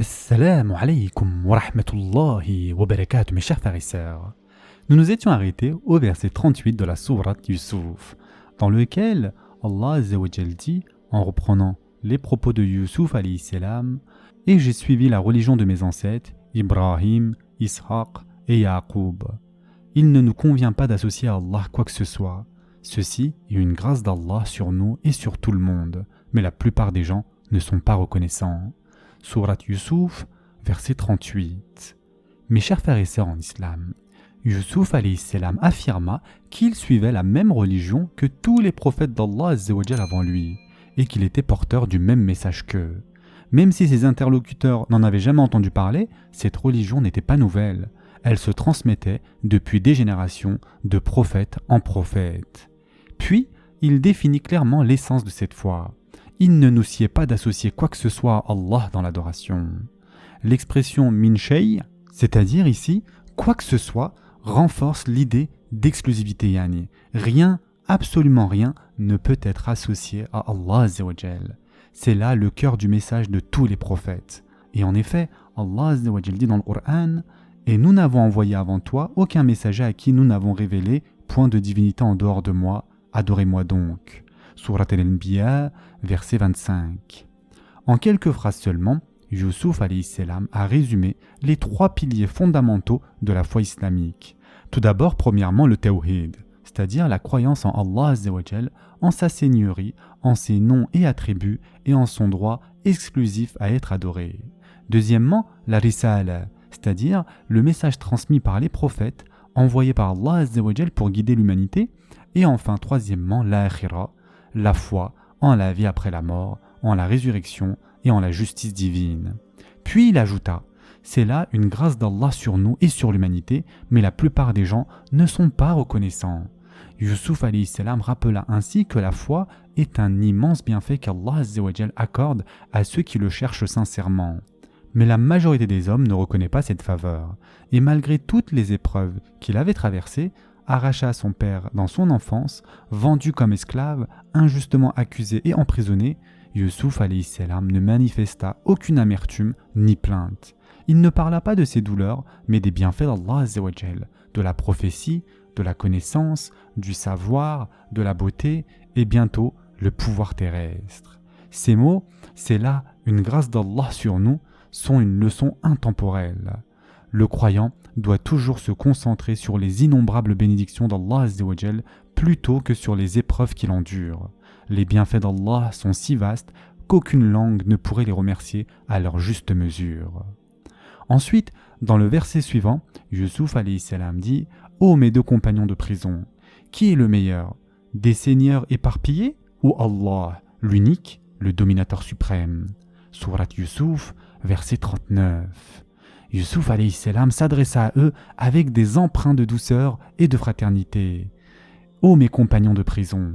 Assalamu alaikum wa rahmatullahi wa barakatuh, mes chers frères et sœurs. Nous nous étions arrêtés au verset 38 de la sourate Yusuf, dans lequel Allah Azza wa Jal dit, en reprenant les propos de Yusuf alayhi salam, « Et j'ai suivi la religion de mes ancêtres, Ibrahim, Ishaq et Yaqub. Il ne nous convient pas d'associer à Allah quoi que ce soit. Ceci est une grâce d'Allah sur nous et sur tout le monde, mais la plupart des gens ne sont pas reconnaissants. » Sourate Yusuf, verset 38. Mes chers frères et sœurs en islam, Yusuf alayhi salam affirma qu'il suivait la même religion que tous les prophètes d'Allah Azza wa Jal avant lui, et qu'il était porteur du même message qu'eux. Même si ses interlocuteurs n'en avaient jamais entendu parler, cette religion n'était pas nouvelle. Elle se transmettait depuis des générations de prophète en prophète. Puis, il définit clairement l'essence de cette foi. Il ne nous sied pas d'associer quoi que ce soit à Allah dans l'adoration. L'expression min shay, c'est-à-dire ici quoi que ce soit, renforce l'idée d'exclusivité yani. Rien, absolument rien, ne peut être associé à Allah Azza wa Jal. C'est là le cœur du message de tous les prophètes. Et en effet, Allah Azza wa Jal dit dans le Coran, « Et nous n'avons envoyé avant toi aucun messager à qui nous n'avons révélé point de divinité en dehors de moi, adorez-moi donc. » Surat al-Anbiya, verset 25. En quelques phrases seulement, Yusuf alayhi salam a résumé les trois piliers fondamentaux de la foi islamique. Tout d'abord, premièrement, le tawhid, c'est-à-dire la croyance en Allah Azza wa Jal, en sa seigneurie, en ses noms et attributs et en son droit exclusif à être adoré. Deuxièmement, la risala, c'est-à-dire le message transmis par les prophètes, envoyé par Allah Azza wa Jal pour guider l'humanité. Et enfin, troisièmement, l'akhira, la foi en la vie après la mort, en la résurrection et en la justice divine. Puis il ajouta, c'est là une grâce d'Allah sur nous et sur l'humanité, mais la plupart des gens ne sont pas reconnaissants. Yusuf alayhi salam rappela ainsi que la foi est un immense bienfait qu'Allah Azza wa Jal accorde à ceux qui le cherchent sincèrement. Mais la majorité des hommes ne reconnaît pas cette faveur, et malgré toutes les épreuves qu'il avait traversées, arraché à son père dans son enfance, vendu comme esclave, injustement accusé et emprisonné, Yusuf alayhi salam ne manifesta aucune amertume ni plainte. Il ne parla pas de ses douleurs, mais des bienfaits d'Allah Azza wa Jal, de la prophétie, de la connaissance, du savoir, de la beauté et bientôt le pouvoir terrestre. Ces mots, c'est là une grâce d'Allah sur nous, sont une leçon intemporelle. Le croyant doit toujours se concentrer sur les innombrables bénédictions d'Allah Azza wa Jal plutôt que sur les épreuves qu'il endure. Les bienfaits d'Allah sont si vastes qu'aucune langue ne pourrait les remercier à leur juste mesure. Ensuite, dans le verset suivant, Yusuf alayhi salam dit « Ô mes deux compagnons de prison, qui est le meilleur, des seigneurs éparpillés ou Allah, l'unique, le dominateur suprême ?» Surat Yusuf, verset 39. Yusuf alayhi salam s'adressa à eux avec des emprunts de douceur et de fraternité. « Ô mes compagnons de prison !»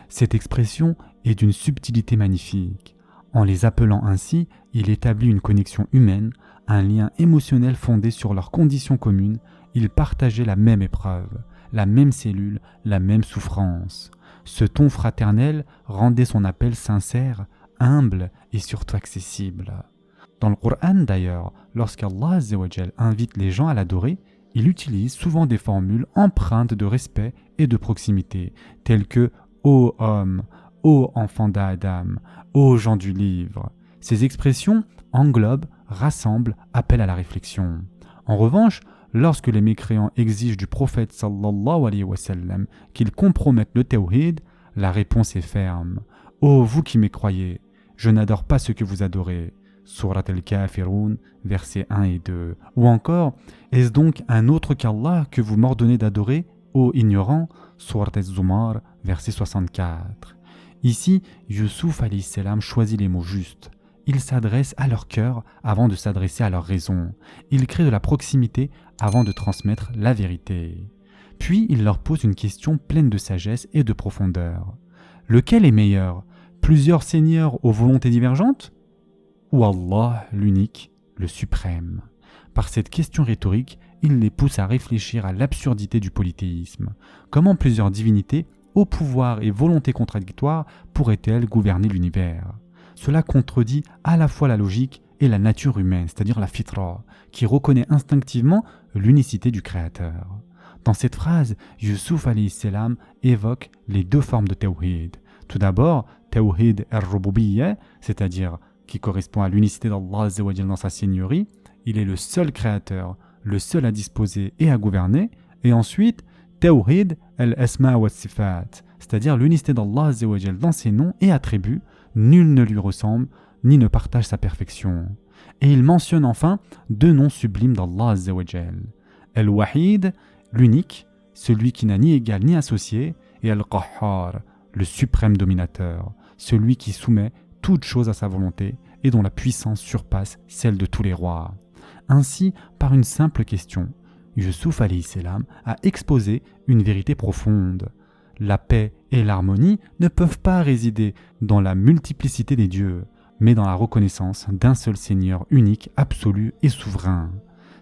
Cette expression est d'une subtilité magnifique. En les appelant ainsi, il établit une connexion humaine, un lien émotionnel fondé sur leurs conditions communes. Ils partageaient la même épreuve, la même cellule, la même souffrance. Ce ton fraternel rendait son appel sincère, humble et surtout accessible. Dans le Coran d'ailleurs, lorsqu'Allah Azza wa Jal invite les gens à l'adorer, il utilise souvent des formules empreintes de respect et de proximité, telles que « Ô homme »,« Ô enfant d'Adam »,« Ô gens du livre ». Ces expressions englobent, rassemblent, appellent à la réflexion. En revanche, lorsque les mécréants exigent du prophète sallallahu alayhi wa sallam qu'il compromette le tawhid, la réponse est ferme. « Ô vous qui mécroyez, je n'adore pas ce que vous adorez ». Surat al-Kafirun, versets 1 et 2. Ou encore, est-ce donc un autre qu'Allah que vous m'ordonnez d'adorer, ô ignorants? Surat al-Zumar, verset 64. Ici, Yusuf alayhi salam choisit les mots justes. Il s'adresse à leur cœur avant de s'adresser à leur raison. Il crée de la proximité avant de transmettre la vérité. Puis, il leur pose une question pleine de sagesse et de profondeur. Lequel est meilleur? Plusieurs seigneurs aux volontés divergentes? Ou Allah, l'unique, le suprême? Par cette question rhétorique, il les pousse à réfléchir à l'absurdité du polythéisme. Comment plusieurs divinités, au pouvoir et volonté contradictoires, pourraient-elles gouverner l'univers? Cela contredit à la fois la logique est la nature humaine, c'est-à-dire la fitra, qui reconnaît instinctivement l'unicité du Créateur. Dans cette phrase, Yusuf alayhi salam évoque les deux formes de tawhid. Tout d'abord, tawhid al-rububiyya, c'est-à-dire qui correspond à l'unicité d'Allah azza wa jalla dans sa seigneurie. Il est le seul créateur, le seul à disposer et à gouverner. Et ensuite, tawhid al-asma wa sifat, c'est-à-dire l'unicité d'Allah azza wa jalla dans ses noms et attributs. Nul ne lui ressemble, ni ne partage sa perfection. Et il mentionne enfin deux noms sublimes d'Allah azza wa jalla. Al-Wahid, l'unique, celui qui n'a ni égal ni associé, et Al-Qahhar, le suprême dominateur, celui qui soumet toute chose à sa volonté et dont la puissance surpasse celle de tous les rois. Ainsi, par une simple question, Yusuf alayhi salam a exposé une vérité profonde. La paix et l'harmonie ne peuvent pas résider dans la multiplicité des dieux, mais dans la reconnaissance d'un seul Seigneur unique, absolu et souverain.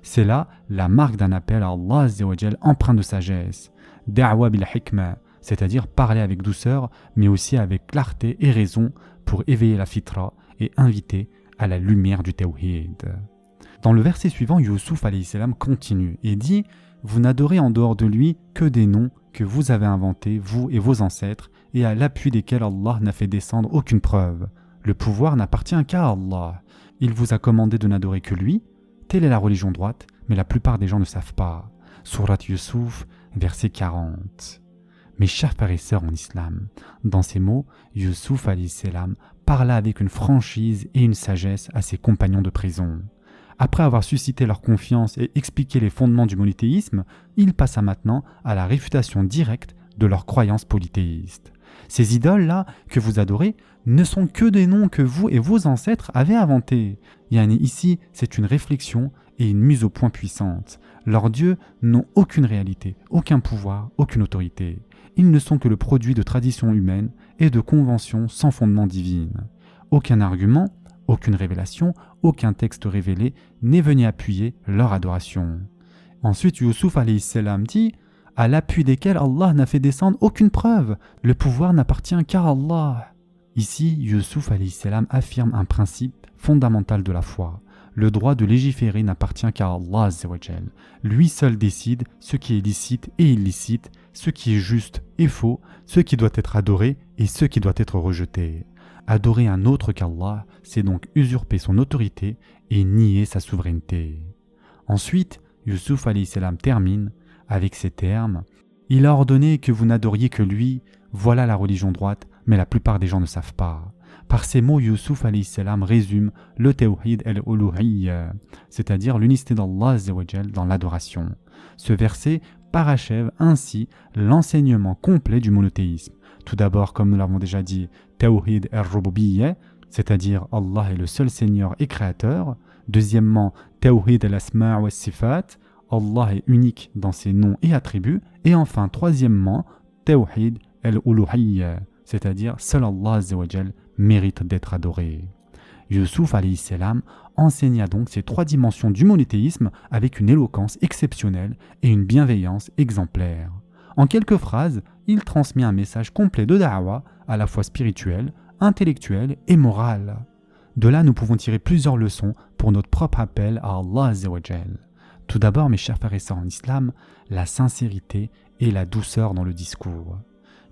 C'est là la marque d'un appel à Allah azza wa jal empreint de sagesse, da'wa bil hikma, c'est-à-dire parler avec douceur, mais aussi avec clarté et raison pour éveiller la fitra et inviter à la lumière du tawhid. Dans le verset suivant, Yusuf alayhi salam continue et dit « Vous n'adorez en dehors de lui que des noms que vous avez inventés, vous et vos ancêtres, et à l'appui desquels Allah n'a fait descendre aucune preuve. Le pouvoir n'appartient qu'à Allah. Il vous a commandé de n'adorer que lui. Telle est la religion droite, mais la plupart des gens ne savent pas. » Surat Yusuf, verset 40. Mes chers frères et sœurs en islam, dans ces mots, Yusuf alayhi salam parla avec une franchise et une sagesse à ses compagnons de prison. Après avoir suscité leur confiance et expliqué les fondements du monothéisme, il passa maintenant à la réfutation directe de leurs croyances polythéistes. Ces idoles-là que vous adorez ne sont que des noms que vous et vos ancêtres avez inventés. Ici, c'est une réflexion et une mise au point puissante. Leurs dieux n'ont aucune réalité, aucun pouvoir, aucune autorité. Ils ne sont que le produit de traditions humaines et de conventions sans fondement divin. Aucun argument, aucune révélation, aucun texte révélé n'est venu appuyer leur adoration. Ensuite, Yusuf alayhi salam dit « À l'appui desquels Allah n'a fait descendre aucune preuve, le pouvoir n'appartient qu'à Allah. » Ici, Yusuf alayhi salam affirme un principe fondamental de la foi. Le droit de légiférer n'appartient qu'à Allah azza wa jal. Lui seul décide ce qui est licite et illicite, ce qui est juste et faux, ce qui doit être adoré et ce qui doit être rejeté. Adorer un autre qu'Allah, c'est donc usurper son autorité et nier sa souveraineté. Ensuite, Yusuf alayhi salam termine avec ces termes « Il a ordonné que vous n'adoriez que lui, voilà la religion droite, mais la plupart des gens ne savent pas. » Par ces mots, Yusuf alayhi salam résume le tawhid al-uluhiyya, c'est-à-dire l'unicité d'Allah azza wa jal dans l'adoration. Ce verset parachève ainsi l'enseignement complet du monothéisme. Tout d'abord, comme nous l'avons déjà dit, tawhid al-rububiyya, c'est-à-dire Allah est le seul Seigneur et Créateur. Deuxièmement, tawhid al-asma' wa sifat, Allah est unique dans ses noms et attributs. Et enfin, troisièmement, tawhid al-uluhiyya, c'est-à-dire seul Allah azza wa jal mérite d'être adoré. Yusuf alayhi salam enseigna donc ces trois dimensions du monothéisme avec une éloquence exceptionnelle et une bienveillance exemplaire. En quelques phrases, il transmet un message complet de da'wa, à la fois spirituel, intellectuel et moral. De là, nous pouvons tirer plusieurs leçons pour notre propre appel à Allah azza wa jal. Tout d'abord, mes chers frères et sœurs en islam, la sincérité et la douceur dans le discours.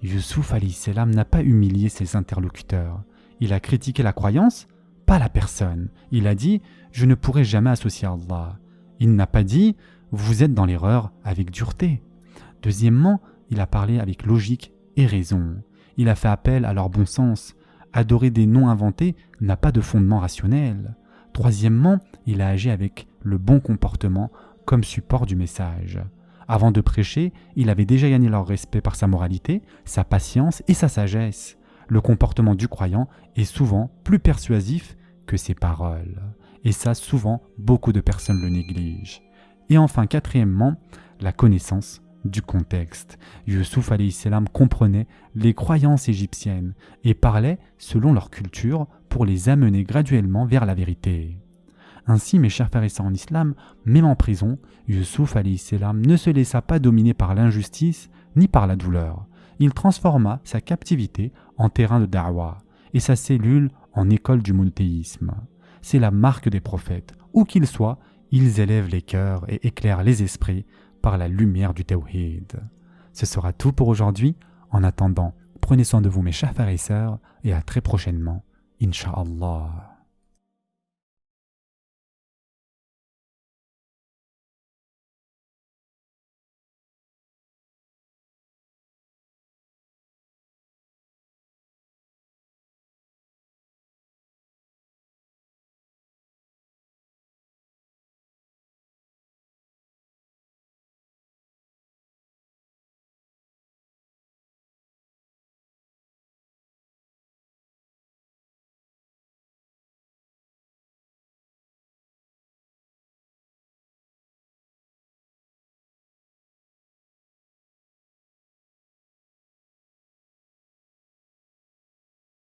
Yusuf alayhi salam n'a pas humilié ses interlocuteurs. Il a critiqué la croyance, pas la personne. Il a dit « Je ne pourrai jamais associer Allah ». Il n'a pas dit « Vous êtes dans l'erreur » avec dureté. Deuxièmement, il a parlé avec logique et raison. Il a fait appel à leur bon sens. Adorer des noms inventés n'a pas de fondement rationnel. Troisièmement, il a agi avec le bon comportement comme support du message. Avant de prêcher, il avait déjà gagné leur respect par sa moralité, sa patience et sa sagesse. Le comportement du croyant est souvent plus persuasif que ses paroles. Et ça, souvent, beaucoup de personnes le négligent. Et enfin, quatrièmement, la connaissance du contexte. Yusuf alayhi salam comprenait les croyances égyptiennes et parlait selon leur culture pour les amener graduellement vers la vérité. Ainsi, mes chers frères et sœurs en islam, même en prison, Yusuf alayhi salam ne se laissa pas dominer par l'injustice ni par la douleur. Il transforma sa captivité en terrain de da'wa et sa cellule en école du monothéisme. c'est la marque des prophètes. Où qu'ils soient, ils élèvent les cœurs et éclairent les esprits par la lumière du Tawhid. Ce sera tout pour aujourd'hui. En attendant, prenez soin de vous mes chers frères et sœurs et à très prochainement, Inch'Allah.